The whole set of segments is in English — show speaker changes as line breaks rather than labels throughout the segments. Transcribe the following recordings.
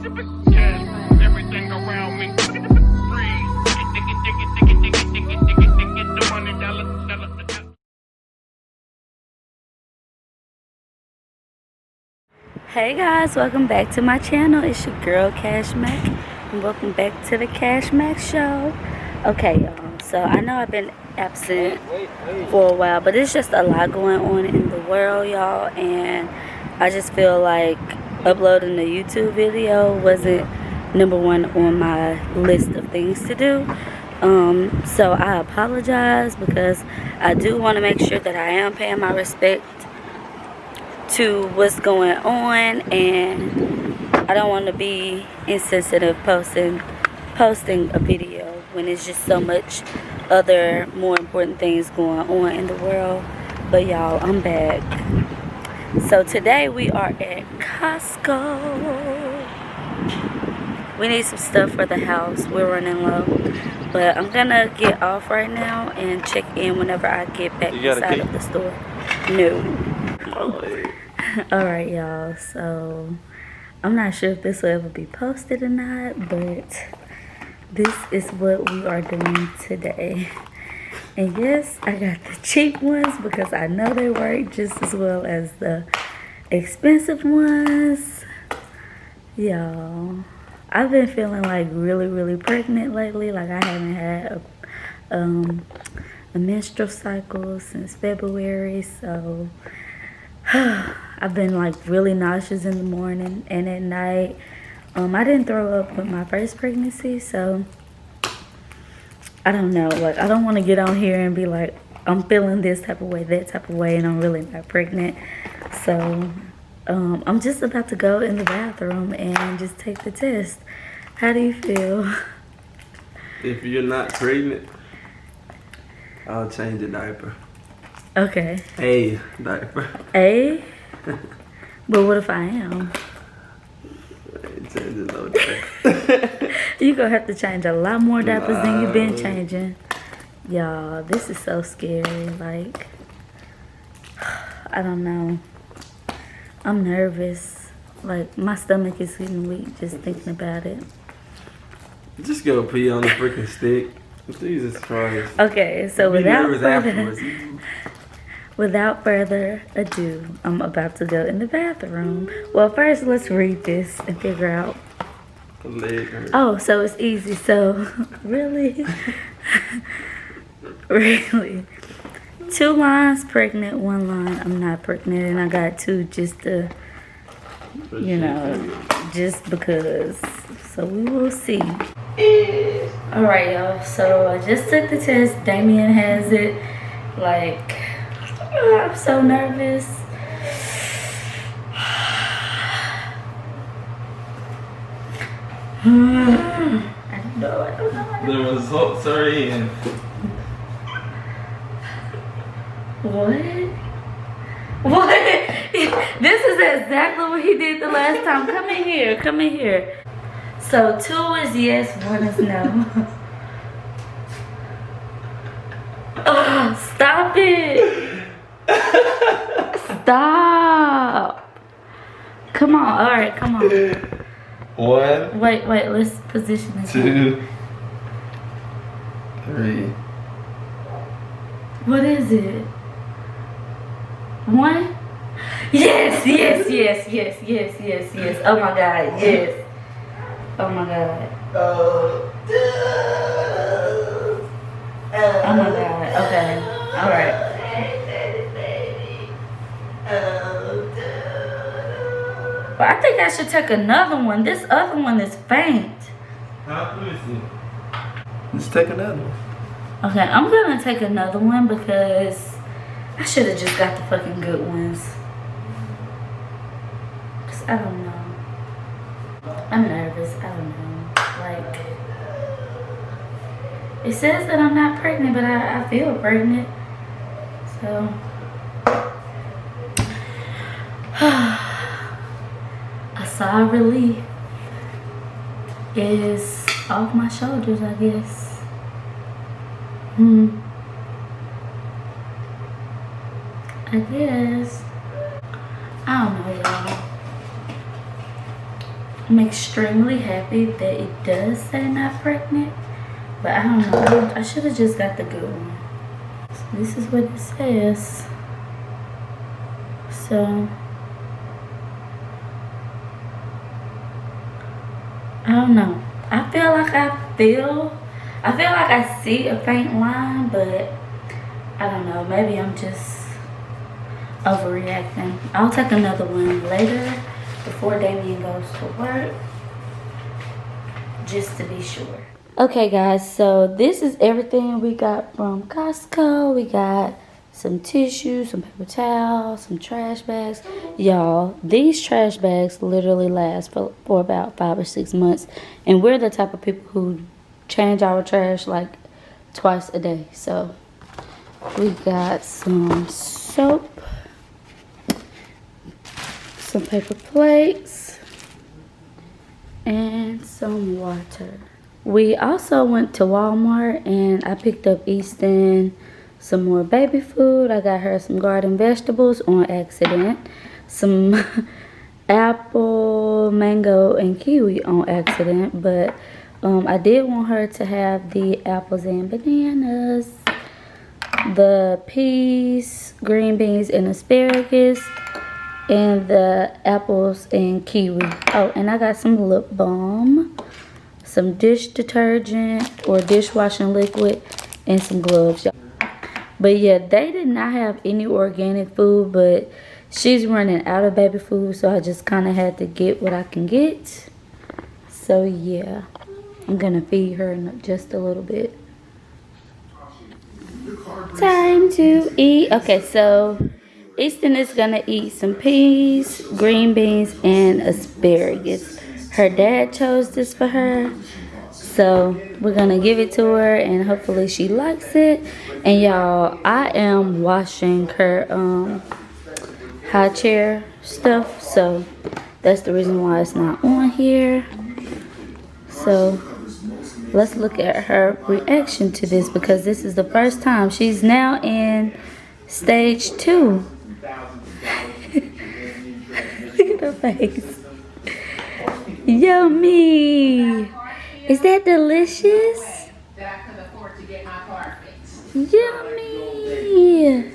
Yeah, everything around me. Freeze. The $100.
Hey guys, welcome back to my channel. It's your girl Kash Mac, and welcome back to the Kash Mac show. Okay, y'all, so I know I've been absent for a while, but it's just a lot going on in the world, y'all, and I just feel like uploading a YouTube video wasn't #1 on my list of things to do. So I apologize, because I do want to make sure that I am paying my respect to what's going on, and I don't want to be insensitive posting a video when it's just so much other more important things going on in the world. But y'all, I'm back. So today we are at Costco. We need some stuff for the house. We're running low, but I'm gonna get off right now and check in whenever I get back inside of the store. No. Alright, y'all, so I'm not sure if this will ever be posted or not, but this is what we are doing today. And yes, I got the cheap ones because I know they work just as well as the expensive ones. Y'all, I've been feeling like really pregnant lately. Like I haven't had a menstrual cycle since February, so I've been like really nauseous in the morning and at night. I didn't throw up with my first pregnancy, so I don't know. Like, I don't want to get on here and be like, I'm feeling this type of way, that type of way, and I'm really not pregnant. So I'm just about to go in the bathroom and just take the test. How do you feel?
If you're not pregnant, I'll change the diaper.
Okay.
A diaper.
A? But what if I am?
Change the no diaper.
You're gonna have to change a lot more diapers than you've been changing. Y'all, this is so scary. Like, I don't know. I'm nervous. Like, my stomach is getting weak just thinking about it.
Just go pee on the freaking stick. Jesus Christ.
Okay, so without further ado, I'm about to go in the bathroom. Well, first let's read this and figure out. Oh, so it's easy. So really, really, 2 lines pregnant, 1 line I'm not pregnant, and I got 2 just to, you know, just because. So we will see. All right, y'all. So I just took the test. Damien has it. Like, I'm so nervous. I don't know.
The results are in.
What? This is exactly what he did the last time. Come in here. So 2 is yes, 1 is no. Oh, stop it. Stop. Come on. All right, come on.
1.
Wait. Let's position this.
2. 3.
What is it? 1? Yes. Oh my God, yes. Oh my God. Oh my God. Okay. All right. But I think I should take another one. This other one is faint.
Let me see. Let's take another one.
Okay, I'm gonna take another one because I should have just got the fucking good ones. Cause I don't know. I'm nervous. I don't know. Like, it says that I'm not pregnant, but I feel pregnant. So a sigh of relief is off my shoulders, I guess. I guess. I don't know, y'all. I'm extremely happy that it does say not pregnant. But I don't know. I should have just got the good one. So this is what it says. So I don't know. I feel like I see a faint line, but I don't know. Maybe I'm just overreacting. I'll take another one later before Damien goes to work, just to be sure. Okay guys, so this is everything we got from Costco. We got some tissue, some paper towels, some trash bags. Y'all, these trash bags literally last for about 5 or 6 months. And we're the type of people who change our trash like twice a day. So we got some soap, some paper plates, and some water. We also went to Walmart and I picked up Easton some more baby food. I got her some garden vegetables on accident, some apple, mango, and kiwi on accident, but I did want her to have the apples and bananas, the peas, green beans, and asparagus, and the apples and kiwi. Oh, and I got some lip balm, some dish detergent or dishwashing liquid, and some gloves. But yeah, they did not have any organic food, but she's running out of baby food, so I just kind of had to get what I can get. So yeah, I'm gonna feed her in just a little bit. Time to eat. Okay, so Easton is gonna eat some peas, green beans, and asparagus. Her dad chose this for her, so we're gonna give it to her and hopefully she likes it. And y'all, I am washing her high chair stuff, so that's the reason why it's not on here. So let's look at her reaction to this, because this is the first time. She's now in stage 2. Look at her face. Yummy. Is that delicious? Yummy.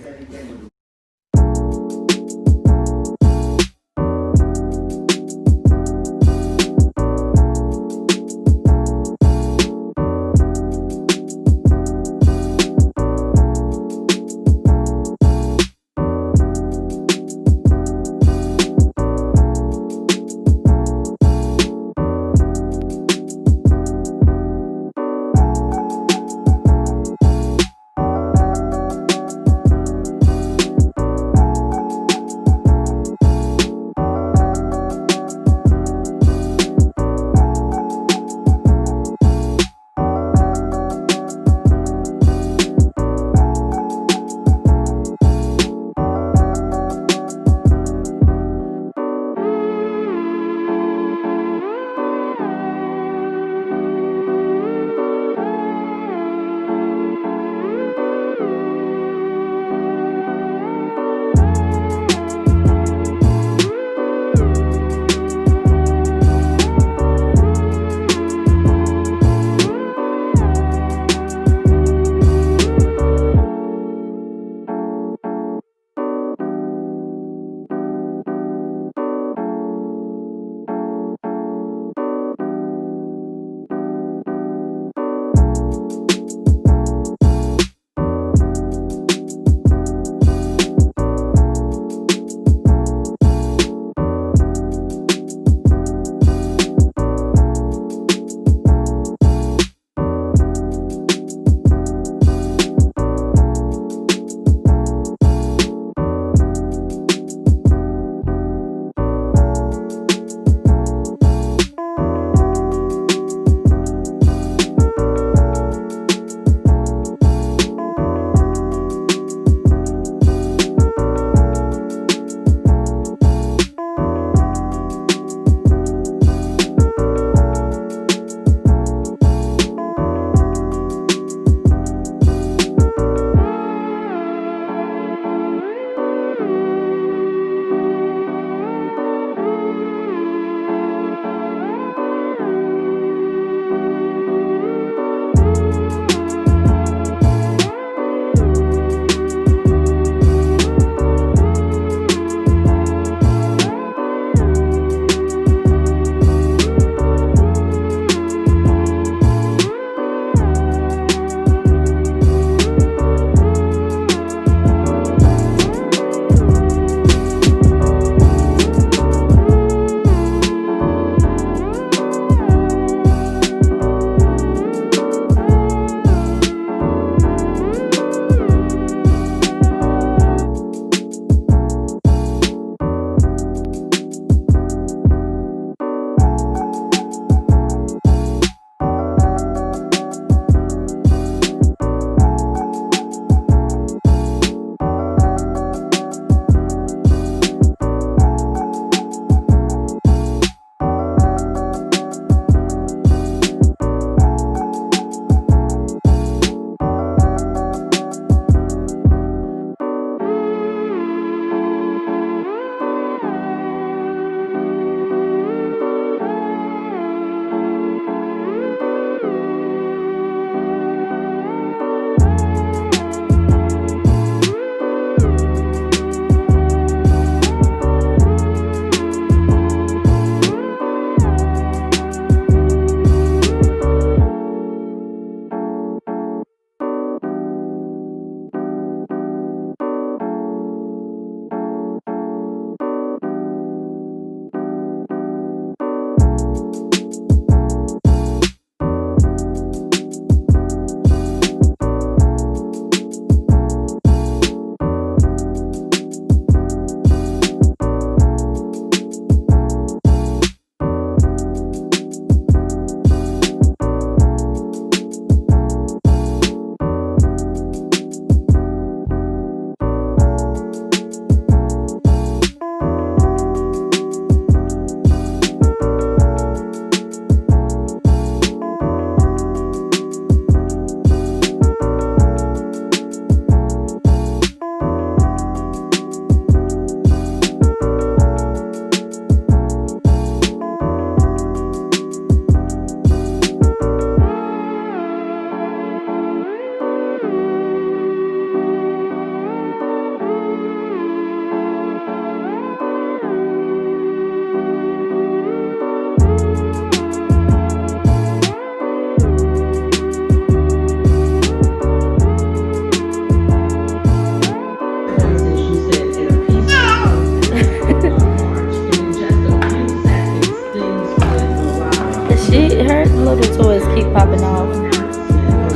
Her little toys keep popping off.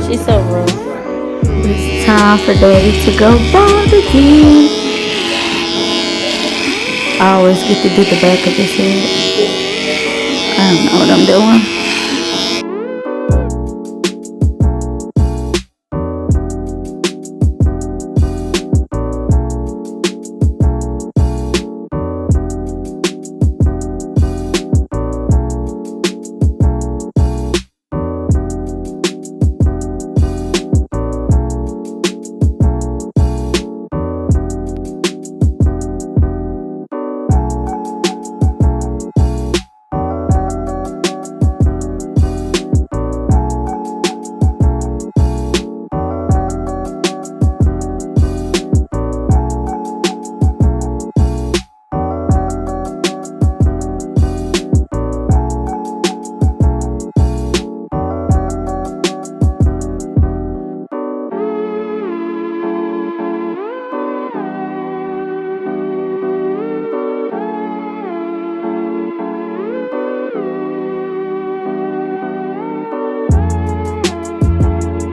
She's so rough. It's time for Daddy to go bald again. I always get to do the back of his head. I don't know what I'm doing.